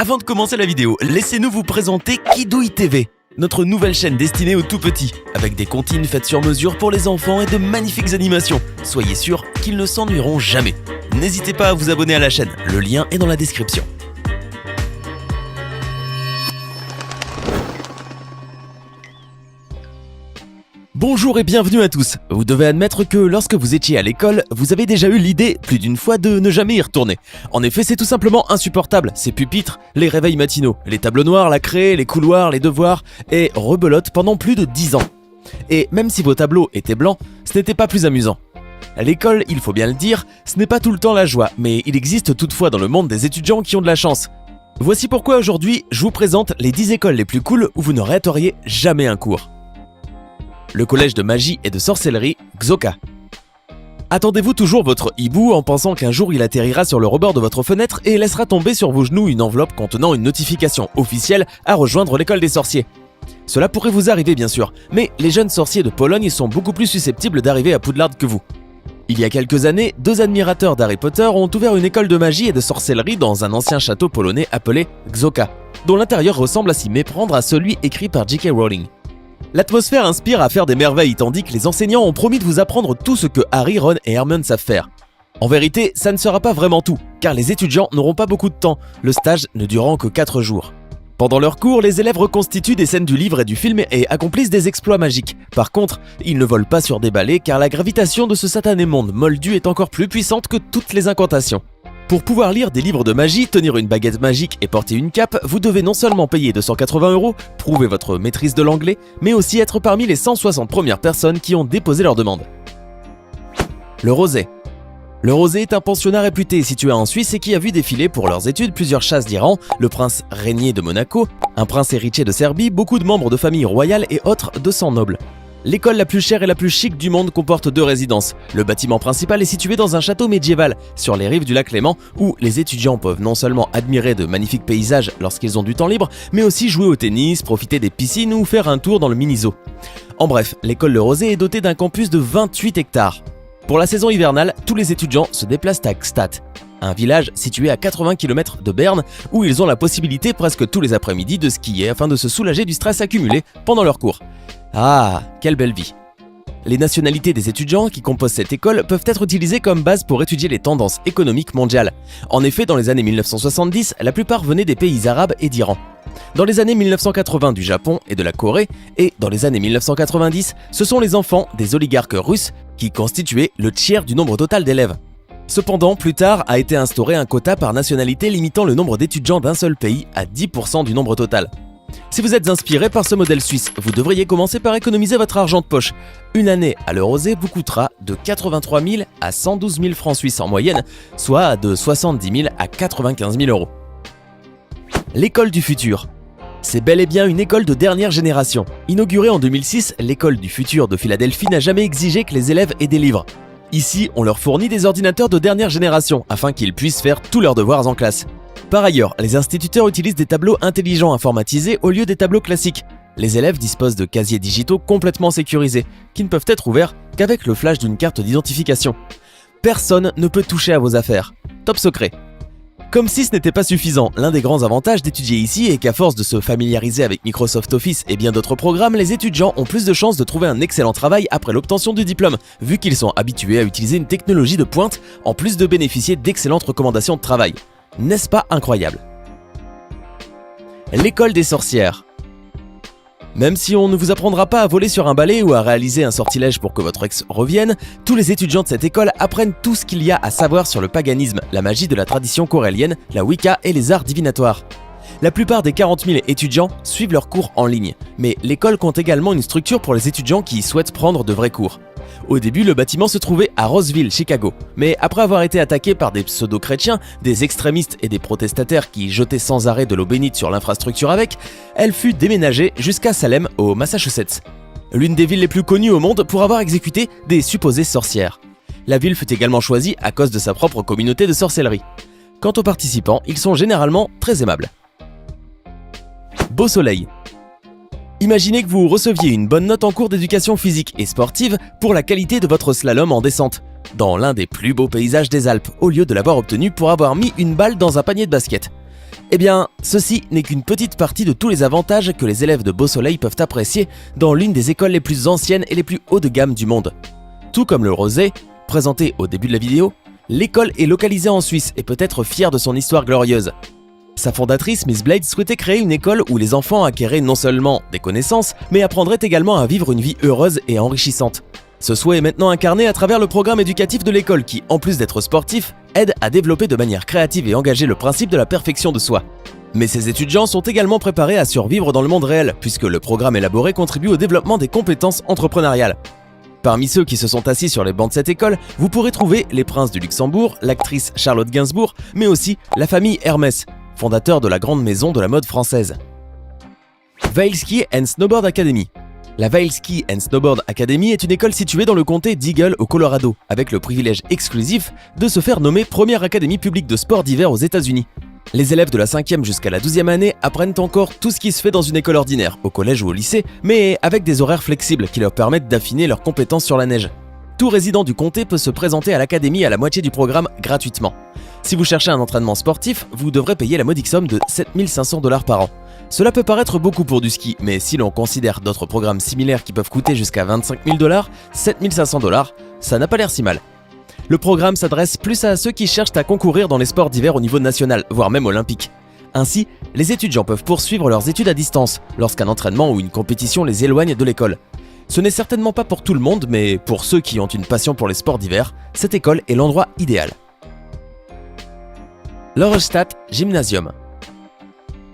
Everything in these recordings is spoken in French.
Avant de commencer la vidéo, laissez-nous vous présenter Kidouille TV, notre nouvelle chaîne destinée aux tout-petits, avec des comptines faites sur mesure pour les enfants et de magnifiques animations. Soyez sûrs qu'ils ne s'ennuieront jamais. N'hésitez pas à vous abonner à la chaîne, le lien est dans la description. Bonjour et bienvenue à tous. Vous devez admettre que lorsque vous étiez à l'école, vous avez déjà eu l'idée, plus d'une fois, de ne jamais y retourner. En effet, c'est tout simplement insupportable. Ces pupitres, les réveils matinaux, les tableaux noirs, la craie, les couloirs, les devoirs, et rebelote pendant plus de 10 ans. Et même si vos tableaux étaient blancs, ce n'était pas plus amusant. À l'école, il faut bien le dire, ce n'est pas tout le temps la joie, mais il existe toutefois dans le monde des étudiants qui ont de la chance. Voici pourquoi aujourd'hui, je vous présente les 10 écoles les plus cool où vous ne rateriez jamais un cours. Le collège de magie et de sorcellerie, Xoka. Attendez-vous toujours votre hibou en pensant qu'un jour il atterrira sur le rebord de votre fenêtre et laissera tomber sur vos genoux une enveloppe contenant une notification officielle à rejoindre l'école des sorciers. Cela pourrait vous arriver bien sûr, mais les jeunes sorciers de Pologne sont beaucoup plus susceptibles d'arriver à Poudlard que vous. Il y a quelques années, 2 admirateurs d'Harry Potter ont ouvert une école de magie et de sorcellerie dans un ancien château polonais appelé Xoka, dont l'intérieur ressemble à s'y méprendre à celui écrit par J.K. Rowling. L'atmosphère inspire à faire des merveilles tandis que les enseignants ont promis de vous apprendre tout ce que Harry, Ron et Hermione savent faire. En vérité, ça ne sera pas vraiment tout, car les étudiants n'auront pas beaucoup de temps, le stage ne durant que 4 jours. Pendant leurs cours, les élèves reconstituent des scènes du livre et du film et accomplissent des exploits magiques. Par contre, ils ne volent pas sur des balais car la gravitation de ce satané monde moldu est encore plus puissante que toutes les incantations. Pour pouvoir lire des livres de magie, tenir une baguette magique et porter une cape, vous devez non seulement payer 280 €, prouver votre maîtrise de l'anglais, mais aussi être parmi les 160 premières personnes qui ont déposé leur demande. Le Rosé. Le Rosé est un pensionnat réputé situé en Suisse et qui a vu défiler pour leurs études plusieurs chasses d'Iran, le prince régnier de Monaco, un prince héritier de Serbie, beaucoup de membres de familles royales et autres de sang noble. L'école la plus chère et la plus chic du monde comporte 2 résidences. Le bâtiment principal est situé dans un château médiéval, sur les rives du lac Léman, où les étudiants peuvent non seulement admirer de magnifiques paysages lorsqu'ils ont du temps libre, mais aussi jouer au tennis, profiter des piscines ou faire un tour dans le mini-zoo. En bref, l'école Le Rosé est dotée d'un campus de 28 hectares. Pour la saison hivernale, tous les étudiants se déplacent à Gstaad, un village situé à 80 km de Berne, où ils ont la possibilité presque tous les après-midi de skier afin de se soulager du stress accumulé pendant leurs cours. Ah, quelle belle vie! Les nationalités des étudiants qui composent cette école peuvent être utilisées comme base pour étudier les tendances économiques mondiales. En effet, dans les années 1970, la plupart venaient des pays arabes et d'Iran. Dans les années 1980 du Japon et de la Corée, et dans les années 1990, ce sont les enfants des oligarques russes qui constituaient le tiers du nombre total d'élèves. Cependant, plus tard a été instauré un quota par nationalité limitant le nombre d'étudiants d'un seul pays à 10% du nombre total. Si vous êtes inspiré par ce modèle suisse, vous devriez commencer par économiser votre argent de poche. Une année à Le Rosé vous coûtera de 83 000 à 112 000 francs suisses en moyenne, soit de 70 000 à 95 000 €. L'école du futur. C'est bel et bien une école de dernière génération. Inaugurée en 2006, l'école du futur de Philadelphie n'a jamais exigé que les élèves aient des livres. Ici, on leur fournit des ordinateurs de dernière génération afin qu'ils puissent faire tous leurs devoirs en classe. Par ailleurs, les instituteurs utilisent des tableaux intelligents informatisés au lieu des tableaux classiques. Les élèves disposent de casiers digitaux complètement sécurisés, qui ne peuvent être ouverts qu'avec le flash d'une carte d'identification. Personne ne peut toucher à vos affaires. Top secret. Comme si ce n'était pas suffisant, l'un des grands avantages d'étudier ici est qu'à force de se familiariser avec Microsoft Office et bien d'autres programmes, les étudiants ont plus de chances de trouver un excellent travail après l'obtention du diplôme, vu qu'ils sont habitués à utiliser une technologie de pointe, en plus de bénéficier d'excellentes recommandations de travail. N'est-ce pas incroyable? L'école des sorcières. Même si on ne vous apprendra pas à voler sur un balai ou à réaliser un sortilège pour que votre ex revienne, tous les étudiants de cette école apprennent tout ce qu'il y a à savoir sur le paganisme, la magie de la tradition corélienne, la Wicca et les arts divinatoires. La plupart des 40 000 étudiants suivent leurs cours en ligne, mais l'école compte également une structure pour les étudiants qui souhaitent prendre de vrais cours. Au début, le bâtiment se trouvait à Roseville, Chicago, mais après avoir été attaqué par des pseudo-chrétiens, des extrémistes et des protestataires qui jetaient sans arrêt de l'eau bénite sur l'infrastructure avec, elle fut déménagée jusqu'à Salem, au Massachusetts. L'une des villes les plus connues au monde pour avoir exécuté des supposées sorcières. La ville fut également choisie à cause de sa propre communauté de sorcellerie. Quant aux participants, ils sont généralement très aimables. Beau soleil. Imaginez que vous receviez une bonne note en cours d'éducation physique et sportive pour la qualité de votre slalom en descente, dans l'un des plus beaux paysages des Alpes, au lieu de l'avoir obtenu pour avoir mis une balle dans un panier de basket. Eh bien, ceci n'est qu'une petite partie de tous les avantages que les élèves de Beausoleil peuvent apprécier dans l'une des écoles les plus anciennes et les plus haut de gamme du monde. Tout comme le Rosé, présenté au début de la vidéo, l'école est localisée en Suisse et peut être fière de son histoire glorieuse. Sa fondatrice, Miss Blade, souhaitait créer une école où les enfants acquéraient non seulement des connaissances, mais apprendraient également à vivre une vie heureuse et enrichissante. Ce souhait est maintenant incarné à travers le programme éducatif de l'école qui, en plus d'être sportif, aide à développer de manière créative et engagée le principe de la perfection de soi. Mais ces étudiants sont également préparés à survivre dans le monde réel, puisque le programme élaboré contribue au développement des compétences entrepreneuriales. Parmi ceux qui se sont assis sur les bancs de cette école, vous pourrez trouver les princes du Luxembourg, l'actrice Charlotte Gainsbourg, mais aussi la famille Hermès, fondateur de la grande maison de la mode française. Vail Ski and Snowboard Academy. La Vail Ski and Snowboard Academy est une école située dans le comté d'Eagle au Colorado, avec le privilège exclusif de se faire nommer première académie publique de sport d'hiver aux États-Unis. Les élèves de la 5e jusqu'à la 12e année apprennent encore tout ce qui se fait dans une école ordinaire, au collège ou au lycée, mais avec des horaires flexibles qui leur permettent d'affiner leurs compétences sur la neige. Tout résident du comté peut se présenter à l'académie à la moitié du programme gratuitement. Si vous cherchez un entraînement sportif, vous devrez payer la modique somme de 7 500 $ par an. Cela peut paraître beaucoup pour du ski, mais si l'on considère d'autres programmes similaires qui peuvent coûter jusqu'à 25 000 $, 7 500 $, ça n'a pas l'air si mal. Le programme s'adresse plus à ceux qui cherchent à concourir dans les sports d'hiver au niveau national, voire même olympique. Ainsi, les étudiants peuvent poursuivre leurs études à distance lorsqu'un entraînement ou une compétition les éloigne de l'école. Ce n'est certainement pas pour tout le monde, mais pour ceux qui ont une passion pour les sports d'hiver, cette école est l'endroit idéal. L'Orestadt Gymnasium.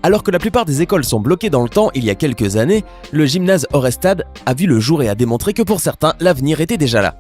Alors que la plupart des écoles sont bloquées dans le temps il y a quelques années, le gymnase Orestad a vu le jour et a démontré que pour certains, l'avenir était déjà là.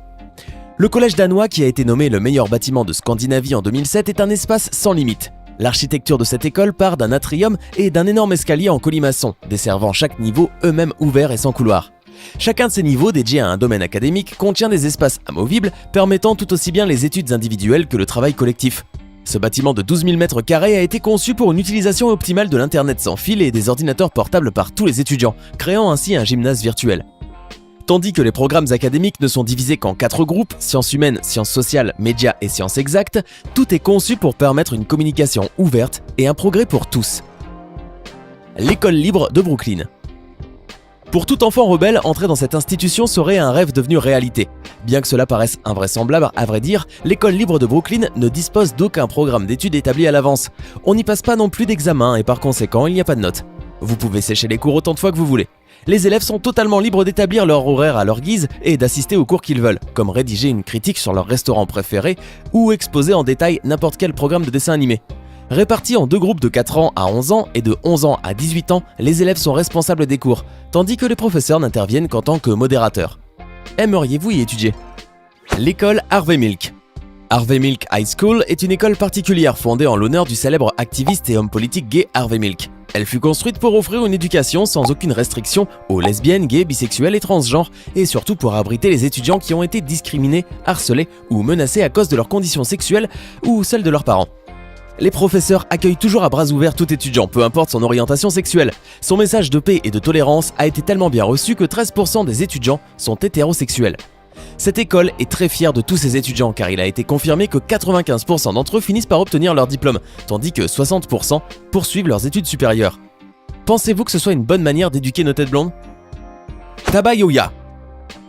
Le collège danois, qui a été nommé le meilleur bâtiment de Scandinavie en 2007, est un espace sans limite. L'architecture de cette école part d'un atrium et d'un énorme escalier en colimaçon, desservant chaque niveau eux-mêmes ouverts et sans couloir. Chacun de ces niveaux, dédiés à un domaine académique, contient des espaces amovibles permettant tout aussi bien les études individuelles que le travail collectif. Ce bâtiment de 12 000 m² a été conçu pour une utilisation optimale de l'internet sans fil et des ordinateurs portables par tous les étudiants, créant ainsi un gymnase virtuel. Tandis que les programmes académiques ne sont divisés qu'en 4 groupes, sciences humaines, sciences sociales, médias et sciences exactes, tout est conçu pour permettre une communication ouverte et un progrès pour tous. L'école libre de Brooklyn. Pour tout enfant rebelle, entrer dans cette institution serait un rêve devenu réalité. Bien que cela paraisse invraisemblable, à vrai dire, l'école libre de Brooklyn ne dispose d'aucun programme d'études établi à l'avance. On n'y passe pas non plus d'examen et par conséquent, il n'y a pas de notes. Vous pouvez sécher les cours autant de fois que vous voulez. Les élèves sont totalement libres d'établir leur horaire à leur guise et d'assister aux cours qu'ils veulent, comme rédiger une critique sur leur restaurant préféré ou exposer en détail n'importe quel programme de dessin animé. Répartis en 2 groupes de 4 ans à 11 ans et de 11 ans à 18 ans, les élèves sont responsables des cours, tandis que les professeurs n'interviennent qu'en tant que modérateurs. Aimeriez-vous y étudier? L'école Harvey Milk. Harvey Milk High School est une école particulière fondée en l'honneur du célèbre activiste et homme politique gay Harvey Milk. Elle fut construite pour offrir une éducation sans aucune restriction aux lesbiennes, gays, bisexuels et transgenres, et surtout pour abriter les étudiants qui ont été discriminés, harcelés ou menacés à cause de leurs conditions sexuelles ou celles de leurs parents. Les professeurs accueillent toujours à bras ouverts tout étudiant, peu importe son orientation sexuelle. Son message de paix et de tolérance a été tellement bien reçu que 13% des étudiants sont hétérosexuels. Cette école est très fière de tous ses étudiants car il a été confirmé que 95% d'entre eux finissent par obtenir leur diplôme, tandis que 60% poursuivent leurs études supérieures. Pensez-vous que ce soit une bonne manière d'éduquer nos têtes blondes? Tabayoya.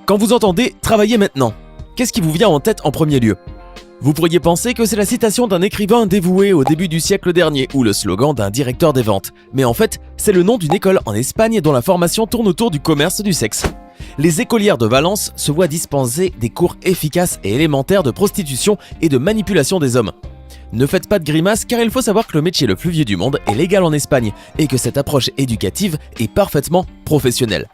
Quand vous entendez « travailler maintenant », qu'est-ce qui vous vient en tête en premier lieu? Vous pourriez penser que c'est la citation d'un écrivain dévoué au début du siècle dernier ou le slogan d'un directeur des ventes. Mais en fait, c'est le nom d'une école en Espagne dont la formation tourne autour du commerce du sexe. Les écolières de Valence se voient dispenser des cours efficaces et élémentaires de prostitution et de manipulation des hommes. Ne faites pas de grimaces car il faut savoir que le métier le plus vieux du monde est légal en Espagne et que cette approche éducative est parfaitement professionnelle.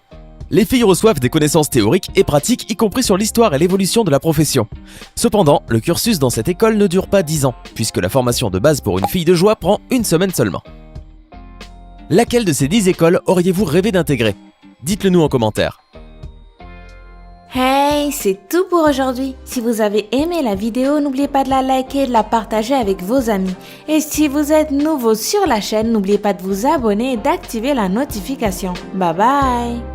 Les filles reçoivent des connaissances théoriques et pratiques, y compris sur l'histoire et l'évolution de la profession. Cependant, le cursus dans cette école ne dure pas 10 ans, puisque la formation de base pour une fille de joie prend 1 semaine seulement. Laquelle de ces 10 écoles auriez-vous rêvé d'intégrer? Dites-le nous en commentaire. Hey, c'est tout pour aujourd'hui. Si vous avez aimé la vidéo, n'oubliez pas de la liker et de la partager avec vos amis. Et si vous êtes nouveau sur la chaîne, n'oubliez pas de vous abonner et d'activer la notification. Bye bye!